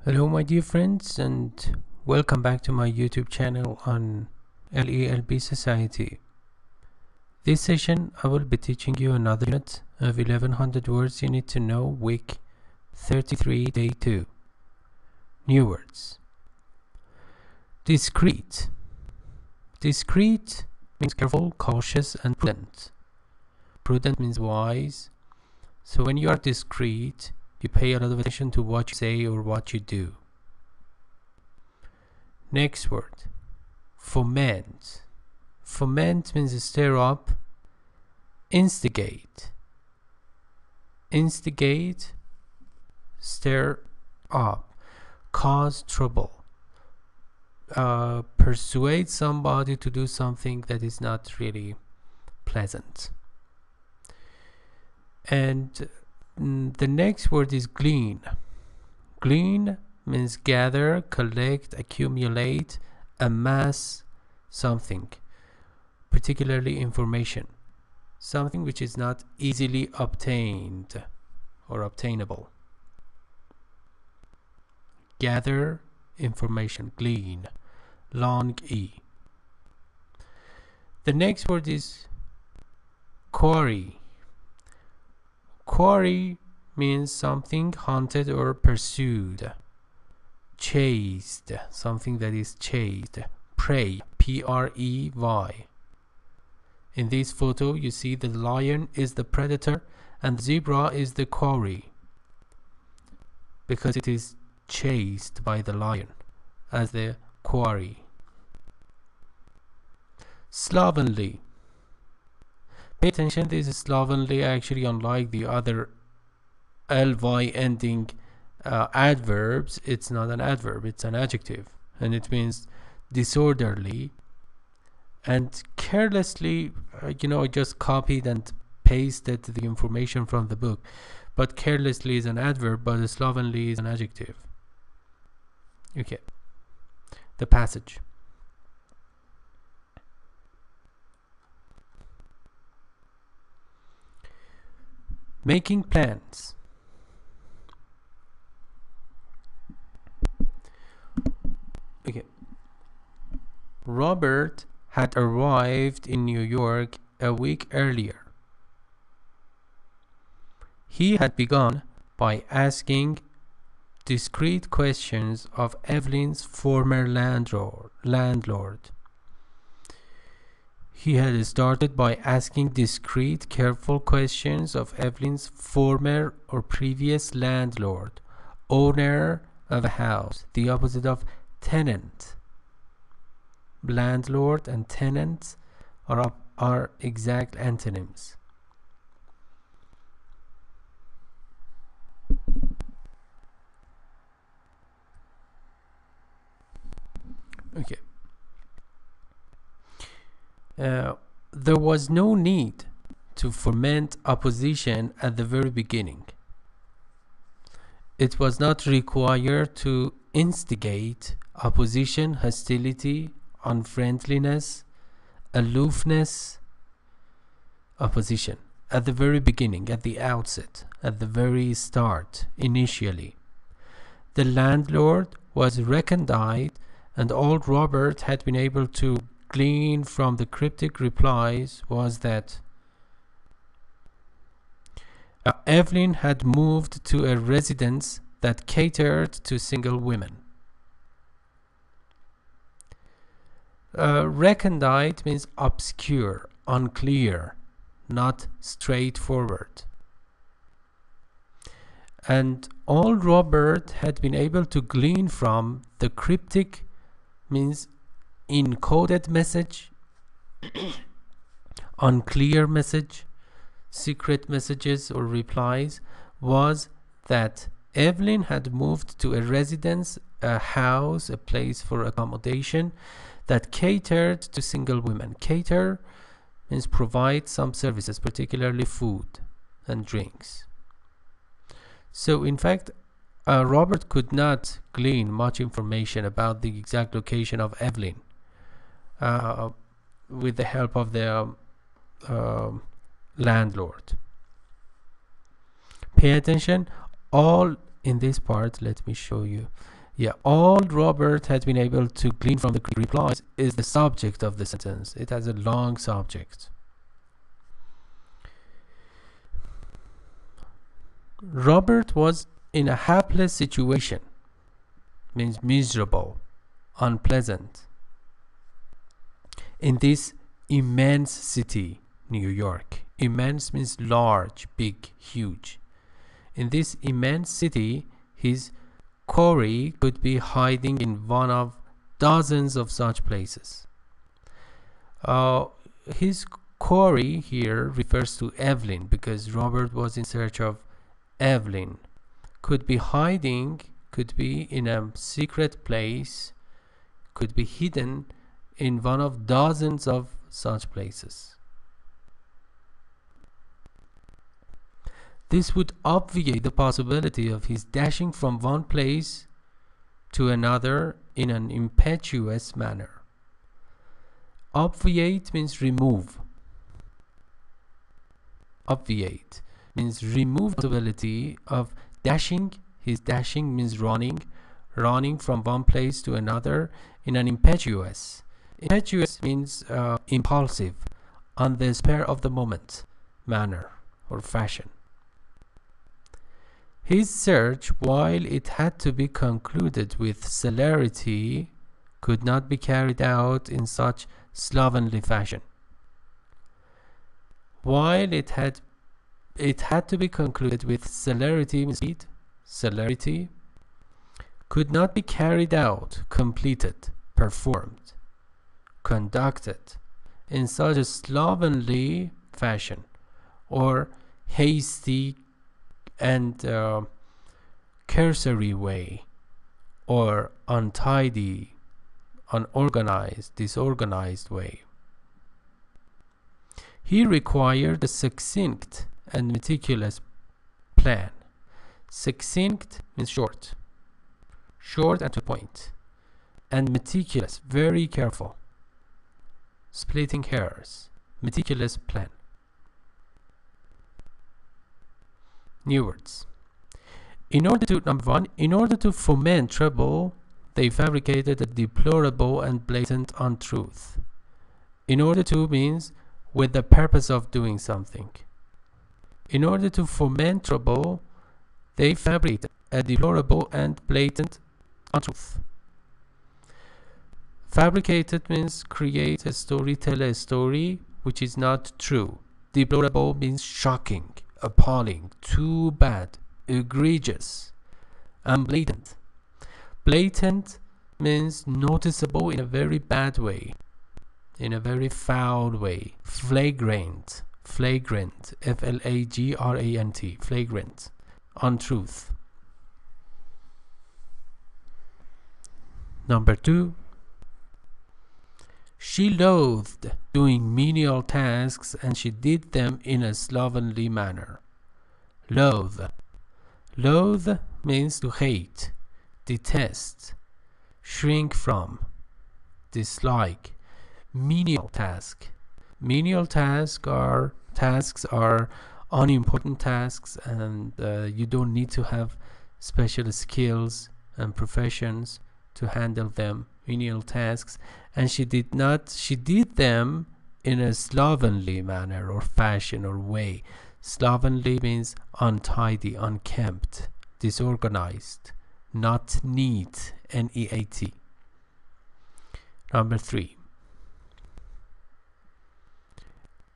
Hello my dear friends, and welcome back to my YouTube channel on LELB Society. This session I will be teaching you another unit of 1100 words you need to know, week 33, day 2. New words. Discreet. Discreet means careful, cautious and prudent. Prudent means wise. So when you are discreet, you pay a lot of attention to what you say or what you do. Next word, foment. Foment means stir up, instigate. Instigate, stir up, cause trouble, persuade somebody to do something that is not really pleasant. And the next word is glean. Glean means gather, collect, accumulate, amass something, particularly information, something which is not easily obtained or obtainable. Gather information, glean, long E. The next word is quarry. Quarry means something hunted or pursued. Chased, something that is chased. Prey, P-R-E-Y. In this photo you see the lion is the predator and the zebra is the quarry, because it is chased by the lion as the quarry. Slovenly. Pay attention, this is slovenly. Actually, unlike the other ly ending adverbs, it's not an adverb, it's an adjective, and it means disorderly. And carelessly, I just copied and pasted the information from the book, but carelessly is an adverb, but slovenly is an adjective. Okay, the passage. Making plans. Okay. Robert had arrived in New York a week earlier. He had begun by asking discreet questions of Evelyn's former landlord. He had started by asking discreet, careful questions of Evelyn's former or previous landlord, owner of a house, the opposite of tenant. Landlord and tenant are exact antonyms. Okay. There was no need to foment opposition at the very beginning. It was not required to instigate opposition, hostility, unfriendliness, aloofness, opposition at the very beginning, at the outset, at the very start, initially. The landlord was recondite, and all Robert had been able to glean from the cryptic replies was that Evelyn had moved to a residence that catered to single women. Recondite means obscure, unclear, not straightforward. And all Robert had been able to glean from the cryptic means encoded message, unclear message, secret messages or replies, was that Evelyn had moved to a residence, a house, a place for accommodation that catered to single women. Cater means provide some services, particularly food and drinks. So in fact, Robert could not glean much information about the exact location of Evelyn with the help of the landlord. Pay attention, all in this part, let me show you. Yeah, all Robert had been able to glean from the replies is the subject of the sentence. It has a long subject. Robert was in a hapless situation, means miserable, unpleasant, in this immense city, New York. Immense means large, big, huge. In this immense city, his quarry could be hiding in one of dozens of such places. His quarry here refers to Evelyn because Robert was in search of Evelyn. Could be hiding, could be in a secret place, could be hidden in one of dozens of such places. This would obviate the possibility of his dashing from one place to another in an impetuous manner. Obviate means remove. Obviate means remove the possibility of dashing. His dashing means running from one place to another in an impetuous. Impetuous means impulsive, on the spur of the moment manner or fashion. His search, while it had to be concluded with celerity, could not be carried out in such slovenly fashion. While it had to be concluded with celerity, speed, celerity, could not be carried out, completed, performed, conducted in such a slovenly fashion or hasty and cursory way, or untidy, unorganized, disorganized way. He required a succinct and meticulous plan. Succinct means short and to the point, and meticulous, very careful, splitting hairs, meticulous plan. New words. In order to, number one, in order to foment trouble, they fabricated a deplorable and blatant untruth. In order to means with the purpose of doing something. In order to foment trouble, they fabricated a deplorable and blatant untruth. Fabricated means create a story, tell a story which is not true. Deplorable means shocking, appalling, too bad, egregious, and blatant. Blatant means noticeable in a very bad way, in a very foul way. Flagrant, F-L-A-G-R-A-N-T, flagrant, untruth. Number 2, she loathed doing menial tasks and she did them in a slovenly manner. Loathe. Loathe means to hate, detest, shrink from, dislike. Menial task. Menial tasks are unimportant tasks, and you don't need to have special skills and professions to handle them. Menial tasks, and she did them in a slovenly manner or fashion or way. Slovenly means untidy, unkempt, disorganized, not neat, N-E-A-T. Number 3.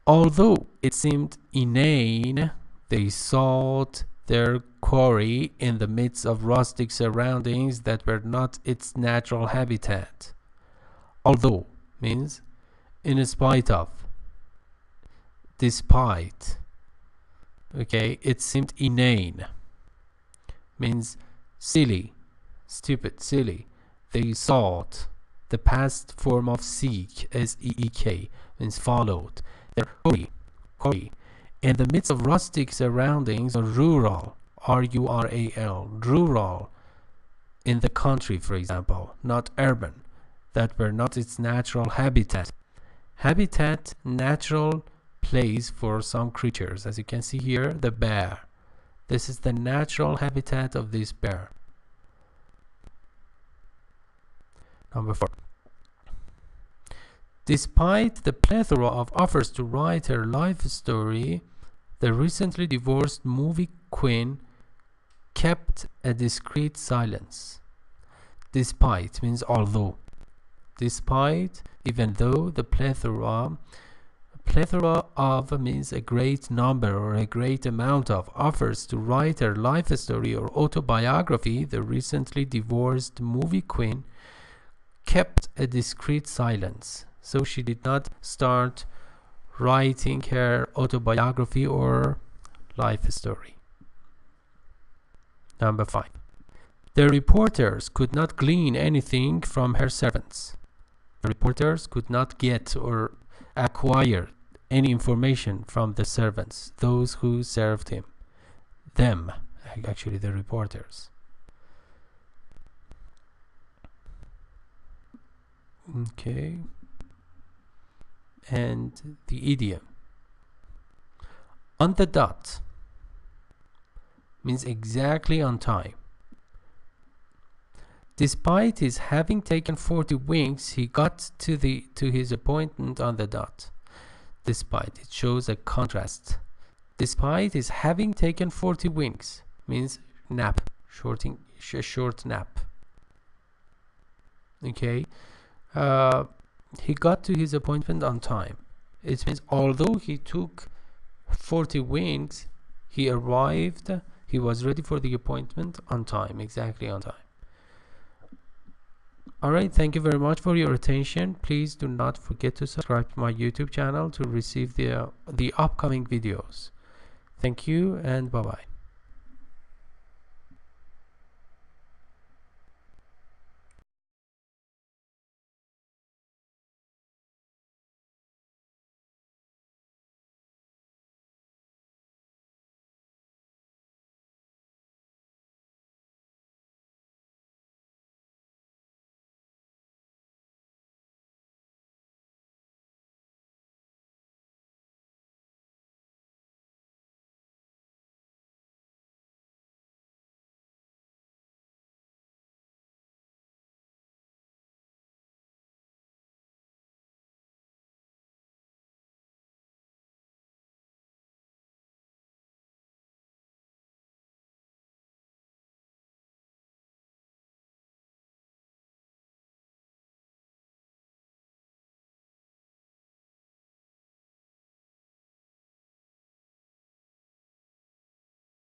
Although it seemed inane, they sought their quarry in the midst of rustic surroundings that were not its natural habitat. Although means in spite of, despite. Okay, it seemed inane means silly, stupid, silly. They sought, the past form of seek, S-E-E-K, means followed. Their quarry, in the midst of rustic surroundings, or rural, R-U-R-A-L, rural, in the country, for example, not urban, that were not its natural habitat. Habitat, natural place for some creatures. As you can see here, the bear. This is the natural habitat of this bear. Number 4. Despite the plethora of offers to write her life story, the recently divorced movie queen kept a discreet silence. Despite means although. Despite, even though, the plethora of means a great number or a great amount of offers to write her life story or autobiography, the recently divorced movie queen kept a discreet silence. So she did not start writing her autobiography or life story. Number 5. The reporters could not glean anything from her servants. The reporters could not get or acquire any information from the servants, those who served him. Them, actually the reporters. Okay. And the idiom. On the dot means exactly on time. Despite his having taken 40 winks, he got to his appointment on the dot. Despite, it shows a contrast. Despite his having taken 40 winks means nap, short nap. Okay, he got to his appointment on time. It means although he took 40 winks, he arrived. He was ready for the appointment on time, exactly on time. Alright, thank you very much for your attention. Please do not forget to subscribe to my YouTube channel to receive the upcoming videos. Thank you and bye-bye.